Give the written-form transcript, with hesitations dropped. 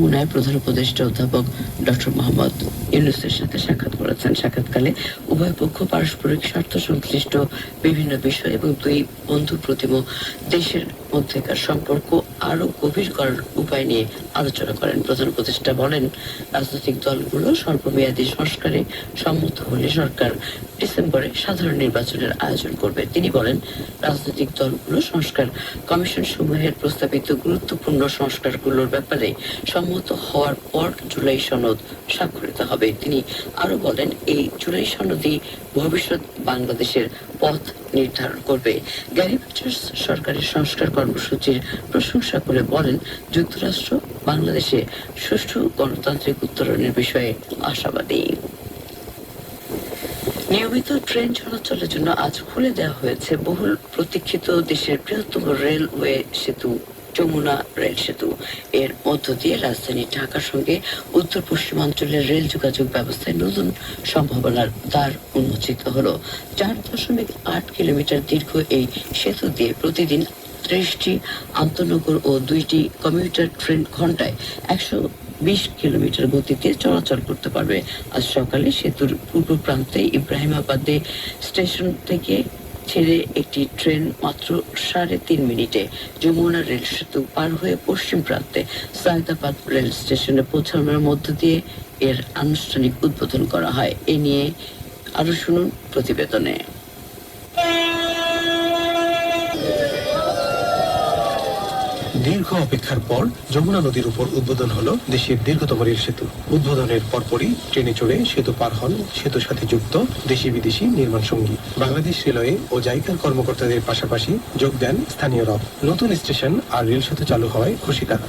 মুনায় প্রধান উপদেষ্টা অধ্যাপক ডক্টর মোহাম্মদ ইউনূসের সাথে সাক্ষাৎ করেছেন। সাক্ষাৎকালে উভয় পক্ষ পারস্পরিক স্বার্থ সংশ্লিষ্ট বিভিন্ন বিষয় এবং দুই বন্ধু প্রতিম দেশের মধ্যেকার সম্পর্ক আরো গভীর করার উপায় নিয়ে আলোচনা করেন। প্রধান উপদেষ্টা বলেন, রাজনৈতিক দলগুলো স্বল্পমেয়াদী সংস্কারে সম্মত হলে সরকার ডিসেম্বরে সাধারণ নির্বাচনের আয়োজন করবে। তিনি বলেন, রাজনৈতিক দলগুলো সংস্কার কমিশন সমূহের প্রস্তাবিত গুরুত্বপূর্ণ সংস্কারগুলোর ব্যাপারে সম্মত হওয়ার পর জুলাই সনদ স্বাক্ষরিত হবে। তিনি আরো বলেন, এই জুলাই সনদই ভবিষ্যৎ বাংলাদেশের পথ নির্ধারণ করবে। গ্যারি পিটার্স সরকারের সংস্কার কর্মসূচির প্রশংসা করে বলেন, যুক্তরাষ্ট্র বাংলাদেশে সুষ্ঠু গণতান্ত্রিক উত্তরণের বিষয়ে আশাবাদী। নিয়মিত ট্রেন চলাচলের জন্য আজ খুলে দেওয়া হয়েছে বহুল প্রতীক্ষিত দেশের বৃহত্তম রেলওয়ে সেতু যমুনা রেল সেতু। এর মধ্য দিয়ে রাজধানী ঢাকার সঙ্গে উত্তর পশ্চিমাঞ্চলের রেল যোগাযোগ ব্যবস্থায় নতুন সম্ভাবনার দ্বার উন্মোচিত হলো। 4.8 কিলোমিটার দীর্ঘ এই সেতু দিয়ে প্রতিদিন 30টি আন্তনগর ও 2টি কমিউটার ট্রেন ঘন্টায় 120 কিলোমিটার গতিতে চলাচল করতে পারবে। আজ সকালে সেতুর পূর্ব প্রান্তে ইব্রাহিমাবাদে স্টেশন থেকে ছেড়ে একটি ট্রেন মাত্র 3.5 মিনিটে যমুনা রেল সেতু পার হয়ে পশ্চিম প্রান্তে সায়দাবাদ রেল স্টেশনে পৌঁছানোর মধ্য দিয়ে এর আনুষ্ঠানিক উদ্বোধন করা হয়। এ নিয়ে আরো শুনুন প্রতিবেদনে। দীর্ঘ অপেক্ষার পর যমুনা নদীর উপর উদ্বোধন হলো দেশের দীর্ঘতম রেল সেতু। উদ্বোধনের পরপরই ট্রেনে চড়ে সেতু পার হন সেতুর সাথে যুক্ত দেশি বিদেশি নির্মাণ সঙ্গী। বাংলাদেশ রেলওয়ে ও জাইকার কর্মকর্তাদের পাশাপাশি যোগ দেন স্থানীয়রা। নতুন স্টেশন আর রেল সেতু চালু হওয়ায় খুশি তারা।